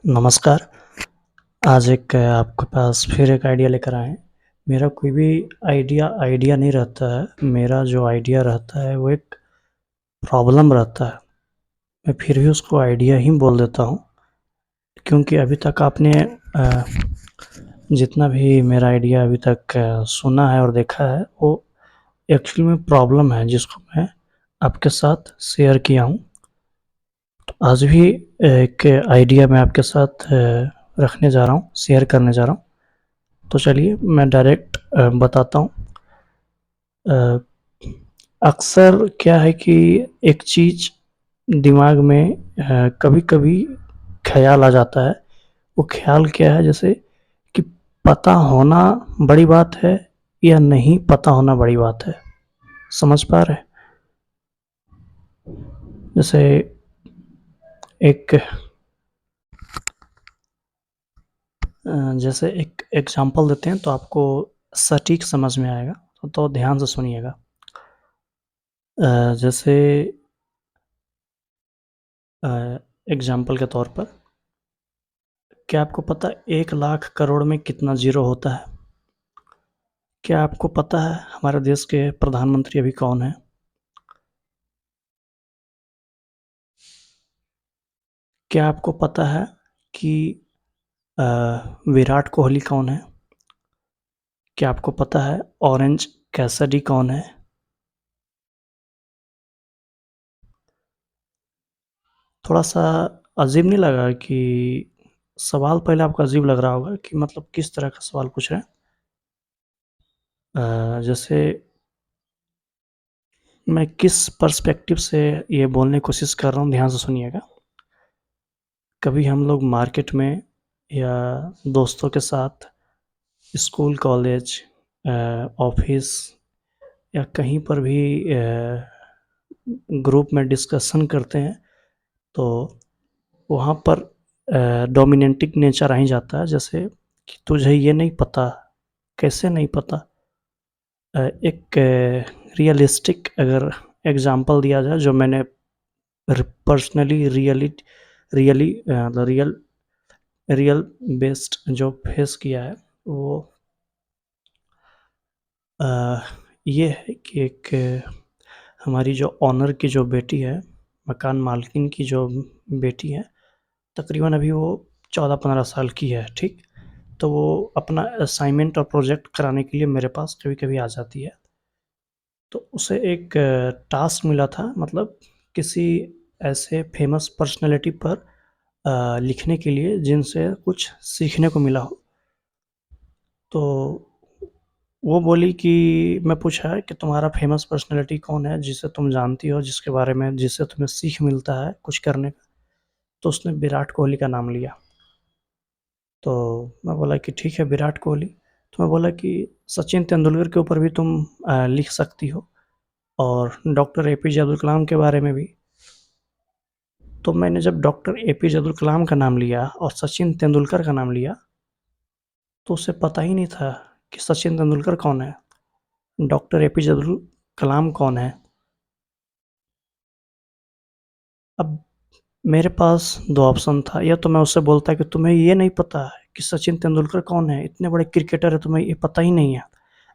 नमस्कार। आज आपके पास फिर एक आइडिया लेकर आए हैं। मेरा कोई भी आइडिया नहीं रहता है। मेरा जो आइडिया रहता है वो एक प्रॉब्लम रहता है। मैं फिर भी उसको आइडिया ही बोल देता हूँ, क्योंकि अभी तक आपने जितना भी मेरा आइडिया अभी तक सुना है और देखा है, वो एक्चुअली में प्रॉब्लम है जिसको मैं आपके साथ शेयर किया हूँ। तो आज भी एक आइडिया मैं आपके साथ रखने जा रहा हूँ, शेयर करने जा रहा हूँ। तो चलिए मैं डायरेक्ट बताता हूँ। अ, अक्सर क्या है कि एक चीज़ दिमाग में कभी-कभी ख़्याल आ जाता है। वो ख़्याल क्या है, जैसे कि पता होना बड़ी बात है या नहीं पता होना बड़ी बात है। समझ पा रहे हैं? जैसे एक जैसे एक एग्ज़ाम्पल देते हैं तो आपको सटीक समझ में आएगा, तो ध्यान से सुनिएगा। जैसे अ, एग्ज़ाम्पल के तौर पर, क्या आपको पता है 1 लाख करोड़ में कितना ज़ीरो होता है? क्या आपको पता है हमारे देश के प्रधानमंत्री अभी कौन हैं? क्या आपको पता है कि अ, विराट कोहली कौन है? क्या आपको पता है ऑरेंज कैसिडी कौन है? थोड़ा-सा अजीब नहीं लगा कि सवाल पहले आपको अजीब लग रहा होगा कि मतलब किस तरह का सवाल पूछ रहे हैं? जैसे मैं किस पर्सपेक्टिव से ये बोलने की कोशिश कर रहा हूँ, ध्यान से सुनिएगा। कभी हम लोग मार्केट में या दोस्तों के साथ स्कूल, कॉलेज, ऑफ़िस या कहीं पर भी ग्रुप में डिस्कशन करते हैं, तो वहाँ पर डोमिनेटिंग नेचर आ ही जाता है, जैसे कि तुझे ये नहीं पता, कैसे नहीं पता? एक रियलिस्टिक अगर एग्ज़ाम्पल दिया जाए, जो मैंने personally really real real based जो फेस किया है, वो अ, ये है कि एक हमारी जो ऑनर की जो बेटी है, मकान मालकिन की जो बेटी है, तकरीबन अभी वो 14-15 साल की है, ठीक? तो वो अपना असाइनमेंट और प्रोजेक्ट कराने के लिए मेरे पास कभी-कभी आ जाती है। तो उसे एक टास्क मिला था, मतलब किसी ऐसे फ़ेमस पर्सनैलिटी पर लिखने के लिए जिनसे कुछ सीखने को मिला हो। तो वो बोली कि मैं पूछा कि तुम्हारा फ़ेमस पर्सनैलिटी कौन है जिसे तुम जानती हो, जिसके बारे में जिससे तुम्हें सीख मिलता है कुछ करने का? तो उसने विराट कोहली का नाम लिया। तो मैं बोला कि ठीक है, विराट कोहली। तो मैं बोला कि सचिन तेंदुलकर के ऊपर भी तुम लिख सकती हो, और डॉक्टर एपीजे अब्दुल कलाम के बारे में भी। तो मैंने जब डॉक्टर एपीजे अब्दुल कलाम का नाम लिया और सचिन तेंदुलकर का नाम लिया, तो उसे पता ही नहीं था कि सचिन तेंदुलकर कौन है, डॉक्टर एपीजे अब्दुल कलाम कौन है। अब मेरे पास 2 ऑप्शन था, या तो मैं उससे बोलता कि तुम्हें ये नहीं पता है कि सचिन तेंदुलकर कौन है, इतने बड़े क्रिकेटर है, तुम्हें ये पता ही नहीं है।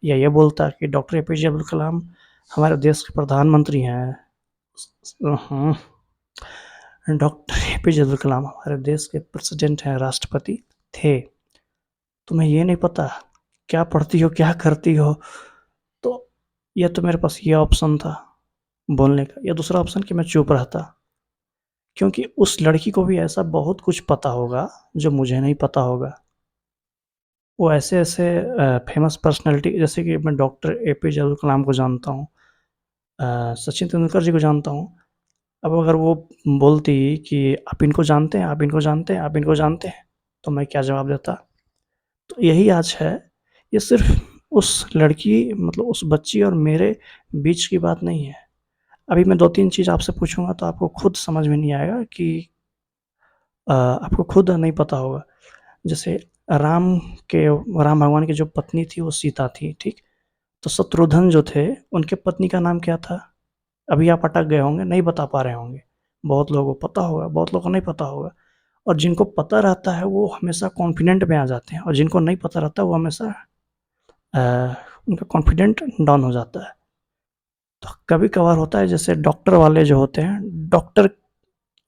या ये बोलता कि डॉक्टर एपीजे अब्दुल कलाम हमारे देश के प्रधानमंत्री हैं। हाँ, डॉक्टर एपीजे अब्दुल कलाम हमारे देश के प्रेसिडेंट हैं, राष्ट्रपति थे। तुम्हें ये नहीं पता, क्या पढ़ती हो, क्या करती हो? तो या तो मेरे पास ये ऑप्शन था बोलने का, या दूसरा ऑप्शन कि मैं चुप रहता। क्योंकि उस लड़की को भी ऐसा बहुत कुछ पता होगा जो मुझे नहीं पता होगा। वो ऐसे-ऐसे फ़ेमस पर्सनैलिटी, जैसे कि मैं डॉक्टर एपीजे अब्दुल कलाम को जानता हूँ, सचिन तेंदुलकर जी को जानता हूँ। अब अगर वो बोलती कि आप इनको जानते हैं, आप इनको जानते हैं, आप इनको जानते हैं, तो मैं क्या जवाब देता? तो यही आज है, ये सिर्फ़ उस लड़की, मतलब उस बच्ची और मेरे बीच की बात नहीं है। अभी मैं 2-3 चीज़ आपसे पूछूँगा तो आपको खुद समझ में नहीं आएगा कि आपको खुद नहीं पता होगा। जैसे राम के राम भगवान की जो पत्नी थी वो सीता थी, ठीक? तो शत्रुघ्न जो थे, उनके पत्नी का नाम क्या था? अभी आप अटक गए होंगे, नहीं बता पा रहे होंगे। बहुत लोगों को पता होगा, बहुत लोगों को नहीं पता होगा। और जिनको पता रहता है वो हमेशा कॉन्फिडेंट में आ जाते हैं, और जिनको नहीं पता रहता वो हमेशा अ, उनका कॉन्फिडेंट डाउन हो जाता है। तो कभी-कभार होता है जैसे डॉक्टर वाले जो होते हैं, डॉक्टर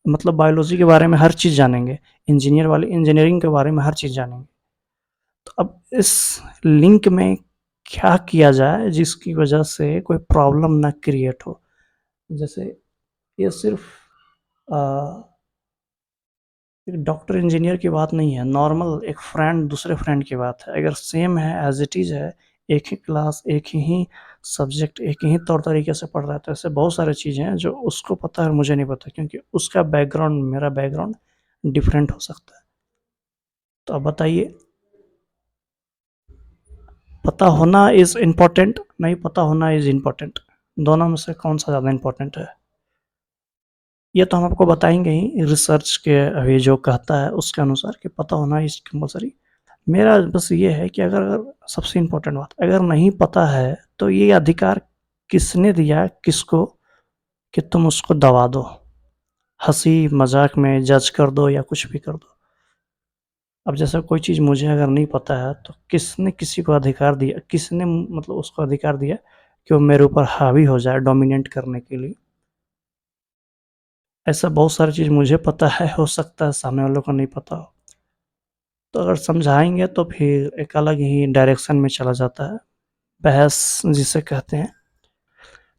मतलब बायोलॉजी के बारे में हर चीज़ जानेंगे, इंजीनियर वाले इंजीनियरिंग के बारे में हर चीज़ जानेंगे। तो अब इस लिंक में क्या किया जाए जिसकी वजह से कोई प्रॉब्लम ना क्रिएट हो? जैसे ये सिर्फ़ अ, एक डॉक्टर इंजीनियर की बात नहीं है, नॉर्मल एक फ्रेंड दूसरे फ्रेंड की बात है। अगर सेम है, एज़ इट इज़ है, एक ही क्लास, एक ही सब्जेक्ट, एक ही तौर तरीके से पढ़ रहा है, तो ऐसे बहुत सारी चीज़ें हैं जो उसको पता है और मुझे नहीं पता, क्योंकि उसका बैकग्राउंड, मेरा बैकग्राउंड डिफरेंट हो सकता है। तो अब बताइए, पता होना इज़ इम्पोर्टेंट, नहीं पता होना इज़ इम्पोर्टेंट। दोनों में से कौन-सा ज़्यादा इम्पोर्टेंट है? ये तो हम आपको बताएँगे ही, रिसर्च के अभी जो कहता है उसके अनुसार कि पता होना इज़ कंपल्सरी। मेरा बस ये है कि अगर अगर सबसे इम्पोर्टेंट बात, अगर नहीं पता है तो ये अधिकार किसने दिया किसको कि तुम उसको दबा दो, हंसी मजाक में जज कर दो या कुछ भी कर दो। अब जैसे कोई चीज़ मुझे अगर नहीं पता है तो किसने किसी को अधिकार दिया, किसने मतलब उसको अधिकार दिया कि वो मेरे ऊपर हावी हो जाए डोमिनेट करने के लिए। ऐसा बहुत सारी चीज़ मुझे पता है, हो सकता है सामने वालों को नहीं पता हो। तो अगर समझाएंगे तो फिर एक अलग ही डायरेक्शन में चला जाता है, बहस जिसे कहते हैं।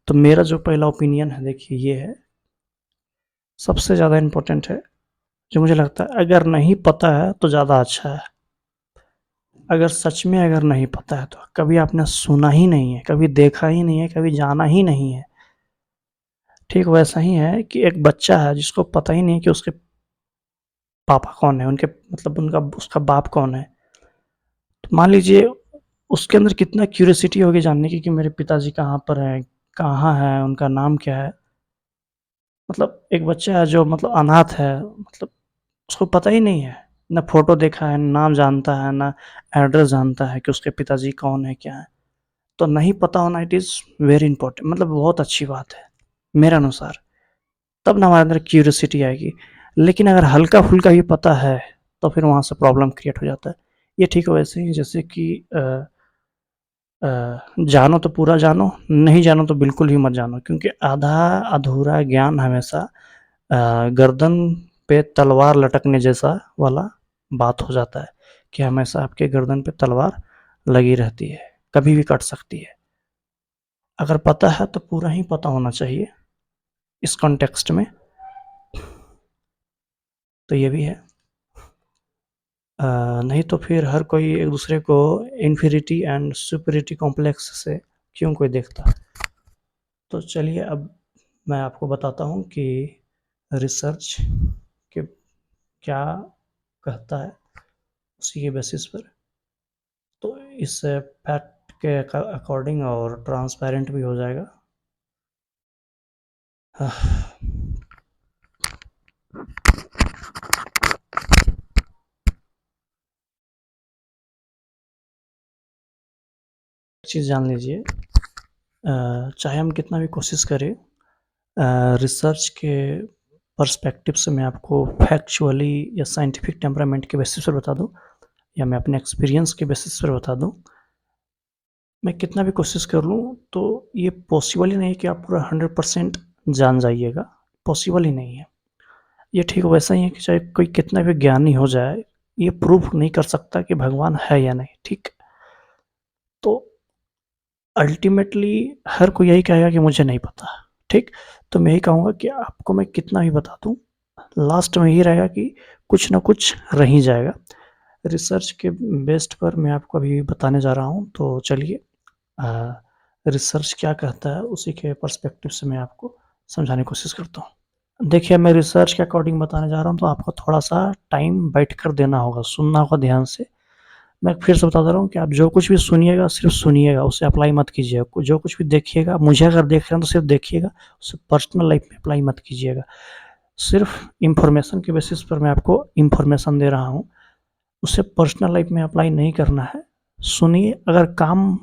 तो मेरा जो पहला ओपिनियन है देखिए ये है, सबसे ज़्यादा इम्पोर्टेंट है, जो मुझे लगता है अगर नहीं पता है तो ज़्यादा अच्छा है। अगर सच में अगर नहीं पता है तो कभी आपने सुना ही नहीं है, कभी देखा ही नहीं है, कभी जाना ही नहीं है। ठीक वैसा ही है कि एक बच्चा है जिसको पता ही नहीं कि उसके पापा कौन है, उनके मतलब उनका उसका बाप कौन है। तो मान लीजिए उसके अंदर कितना क्यूरियोसिटी होगी जानने की कि मेरे पिताजी कहाँ पर हैं, कहाँ हैं, उनका नाम क्या है। मतलब एक बच्चा है जो मतलब अनाथ है, मतलब उसको पता ही नहीं है, ना फ़ोटो देखा है, नाम जानता है, ना एड्रेस जानता है कि उसके पिताजी कौन है, क्या है। तो नहीं पता होना इट इज़ वेरी इम्पोर्टेंट, मतलब बहुत अच्छी बात है, मेरे अनुसार। तब ना हमारे अंदर क्यूरियोसिटी आएगी। लेकिन अगर हल्का-फुल्का भी पता है, तो फिर वहाँ से प्रॉब्लम क्रिएट हो जाता है। ये ठीक वैसे ही जैसे कि जानो तो पूरा जानो, नहीं जानो तो बिल्कुल ही मत जानो, क्योंकि आधा-अधूरा ज्ञान हमेशा गर्दन पे तलवार लटकने जैसा वाला बात हो जाता है, कि हमेशा आपके गर्दन पे तलवार लगी रहती है, कभी भी कट सकती है। अगर पता है तो पूरा ही पता होना चाहिए इस कॉन्टेक्स्ट में। तो ये भी है। नहीं तो फिर हर कोई एक दूसरे को इन्फीरिटी एंड सुपीरियरिटी कॉम्प्लेक्स से क्यों कोई देखता। तो चलिए अब मैं आपको बताता हूँ कि रिसर्च के क्या कहता है, उसी के बेसिस पर। तो इससे फैक्ट के अकॉर्डिंग और ट्रांसपेरेंट भी हो जाएगा। चीज़ जान लीजिए, चाहे हम कितना भी कोशिश करें, रिसर्च के पर्सपेक्टिव से मैं आपको फैक्चुअली या साइंटिफिक टेम्परामेंट के बेसिस पर बता दूं, या मैं अपने एक्सपीरियंस के बेसिस पर बता दूं, मैं कितना भी कोशिश कर लूँ तो ये पॉसिबल ही नहीं है कि आप पूरा 100% जान जाइएगा, पॉसिबल ही नहीं है। ये ठीक वैसा ही है कि चाहे कोई कितना भी ज्ञानी हो जाए, ये प्रूफ नहीं कर सकता कि भगवान है या नहीं, ठीक। तो अल्टीमेटली हर कोई यही कहेगा कि मुझे नहीं पता, ठीक। तो मैं यही कहूँगा कि आपको मैं कितना भी बता दूँ, लास्ट में यही रहेगा कि कुछ ना कुछ रह ही जाएगा। रिसर्च के बेस्ड पर मैं आपको अभी बताने जा रहा हूँ, तो चलिए रिसर्च क्या कहता है उसी के पर्सपेक्टिव से मैं आपको समझाने की कोशिश करता हूँ। देखिए, मैं रिसर्च के अकॉर्डिंग बताने जा रहा हूँ, तो आपको थोड़ा-सा टाइम बैठकर देना होगा, सुनना होगा ध्यान से। मैं फिर से बता दे रहा हूँ कि आप जो कुछ भी सुनिएगा, सिर्फ़ सुनिएगा, उसे अप्लाई मत कीजिएगा। जो कुछ भी देखिएगा, मुझे अगर देख रहे हैं तो सिर्फ़ देखिएगा, उसे पर्सनल लाइफ़ में अप्लाई मत कीजिएगा। सिर्फ़ इन्फॉर्मेशन के बेसिस पर मैं आपको इन्फॉर्मेशन दे रहा हूँ, उसे पर्सनल लाइफ़ में अप्लाई नहीं करना है। सुनिए, अगर काम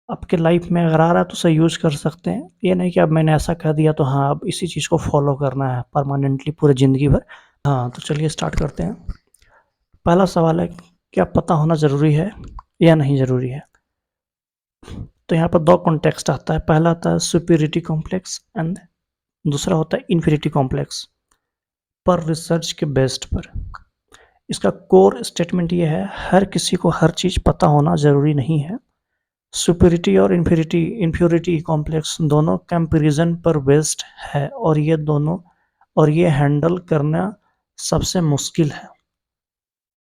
आपके लाइफ में अगर आ रहा है तो उसे यूज़ कर सकते हैं। ये नहीं कि अब मैंने ऐसा कह दिया तो हाँ, अब इसी चीज़ को फ़ॉलो करना है परमानेंटली पूरी ज़िंदगी भर। हाँ, तो चलिए स्टार्ट करते हैं। पहला सवाल है, क्या पता होना ज़रूरी है या नहीं ज़रूरी है? तो यहाँ पर 2 कॉन्टेक्स्ट आता है। पहला आता है सुपीरियरिटी कॉम्प्लेक्स एंड दूसरा होता है इन्फीरियरिटी कॉम्प्लेक्स। पर रिसर्च के बेस्ड पर इसका कोर स्टेटमेंट ये है, हर किसी को हर चीज़ पता होना ज़रूरी नहीं है। सुपीरियरिटी और इन्फीरियरिटी कॉम्प्लेक्स दोनों कंपैरिजन पर बेस्ड है और ये हैंडल करना सबसे मुश्किल है।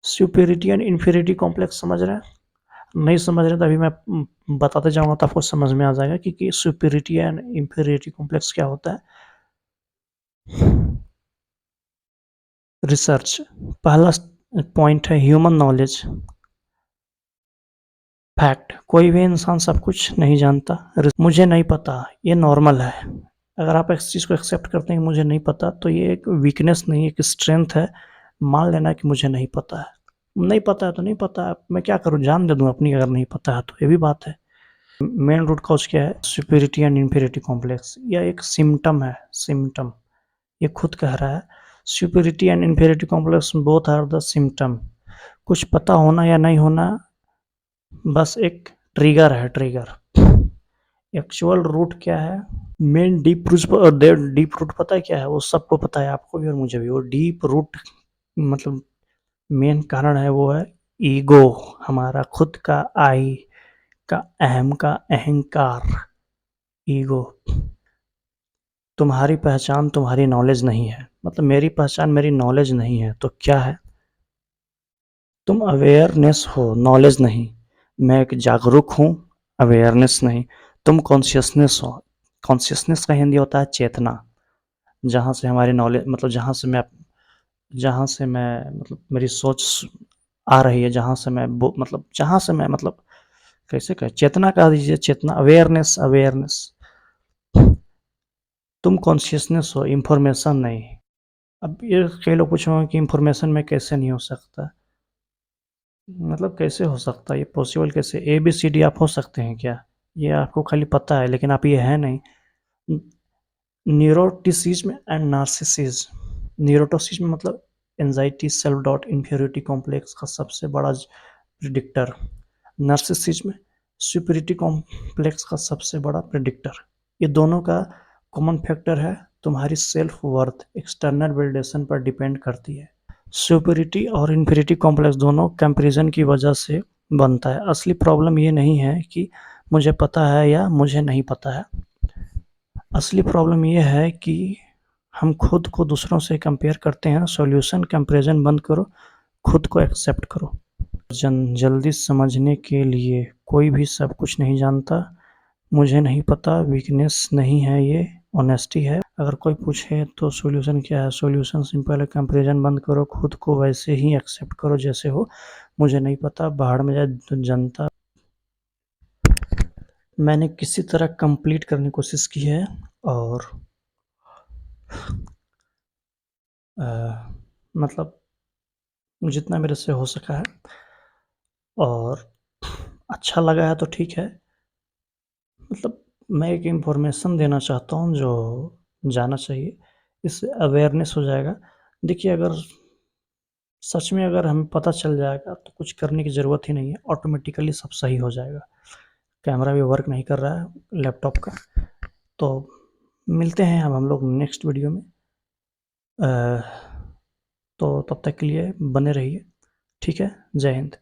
सुपीरियरिटी एंड इन्फीरियरिटी कॉम्प्लेक्स समझ रहे हैं? नहीं समझ रहे तो अभी मैं बताते जाऊंगा तो आपको समझ में आ जाएगा कि सुपीरियरिटी एंड इन्फीरियरिटी कॉम्प्लेक्स क्या होता है। रिसर्च, पहला पॉइंट है ह्यूमन नॉलेज। फैक्ट, कोई भी इंसान सब कुछ नहीं जानता। मुझे नहीं पता, ये नॉर्मल है। अगर आप इस चीज़ को एक्सेप्ट करते हैं कि मुझे नहीं पता, तो ये एक वीकनेस नहीं, एक स्ट्रेंथ है। मान लेना कि मुझे नहीं पता है। नहीं पता है तो नहीं पता है, मैं क्या करूँ, जान दे दूँ अपनी, अगर नहीं पता है तो, ये भी बात है। मेन रूट कॉज क्या है? Superiority and inferiority complex. यह एक सिम्टम है, सिम्टम। ये खुद कह रहा है, superiority and inferiority complex both are the symptom. कुछ पता होना या नहीं होना बस एक ट्रिगर है, ट्रिगर। एक्चुअल रूट क्या है? मेन डीप रूट पता है क्या है? वो सबको पता है, आपको भी और मुझे भी। वो डीप रूट मतलब मेन कारण है, वो है ईगो। हमारा खुद का आई का, अहम का अहंकार, ईगो। तुम्हारी पहचान तुम्हारी नॉलेज नहीं है, मतलब मेरी पहचान मेरी नॉलेज नहीं है, तो क्या है? तुम अवेयरनेस हो, नॉलेज नहीं। मैं एक जागरूक हूँ, अवेयरनेस नहीं। तुम कॉन्शियसनेस हो, कॉन्शियसनेस का हिंदी होता है चेतना। जहाँ से हमारी नॉलेज मतलब जहाँ से मैं मतलब मेरी सोच आ रही है, जहाँ से मैं मतलब कैसे कहें, चेतना कह दीजिए, चेतना, अवेयरनेस, अवेयरनेस। तुम कॉन्शियसनेस हो, इंफॉर्मेशन नहीं। अब ये कई लोग पूछेंगे कि इंफॉर्मेशन में कैसे नहीं हो सकता, मतलब कैसे हो सकता है, ये पॉसिबल कैसे? ए बी सी डी आप हो सकते हैं क्या? ये आपको खाली पता है लेकिन आप ये है नहीं। Neuroticism and narcissism. न्यूरोटिसिज्म मतलब anxiety, self doubt, inferiority complex का सबसे बड़ा प्रिडिक्टर। नार्सिसिज्म सुपीरियरिटी कॉम्प्लेक्स का सबसे बड़ा प्रिडिक्टर। ये दोनों का कॉमन फैक्टर है, तुम्हारी सेल्फ वर्थ एक्सटर्नल वैलिडेशन पर डिपेंड करती है। सुपीरियरिटी और इंफीरियरिटी कॉम्प्लेक्स दोनों कंपैरिजन की वजह से बनता है। असली प्रॉब्लम ये नहीं है कि मुझे पता है या मुझे नहीं पता है। असली प्रॉब्लम ये है कि हम खुद को दूसरों से कंपेयर करते हैं। सॉल्यूशन कंपैरिजन बंद करो, खुद को एक्सेप्ट करो। जल्दी समझने के लिए, कोई भी सब कुछ नहीं जानता। मुझे नहीं पता वीकनेस नहीं है, ये ऑनेस्टी है। अगर कोई पूछे तो सॉल्यूशन क्या है? सॉल्यूशन सिंपल है, कंपैरिजन बंद करो, खुद को वैसे ही एक्सेप्ट करो जैसे हो। मुझे नहीं पता, बाहर में जाए जनता। मैंने किसी तरह कंप्लीट करने की कोशिश की है और मतलब जितना मेरे से हो सका है, और अच्छा लगा है तो ठीक है। मतलब मैं एक इन्फॉर्मेशन देना चाहता हूँ जो जाना चाहिए, इससे अवेयरनेस हो जाएगा। देखिए, अगर सच में अगर हमें पता चल जाएगा तो कुछ करने की ज़रूरत ही नहीं है, ऑटोमेटिकली सब सही हो जाएगा। कैमरा भी वर्क नहीं कर रहा है लैपटॉप का। तो मिलते हैं अब हम लोग नेक्स्ट वीडियो में। तो तब तक के लिए बने रहिए। ठीक है, जय हिंद।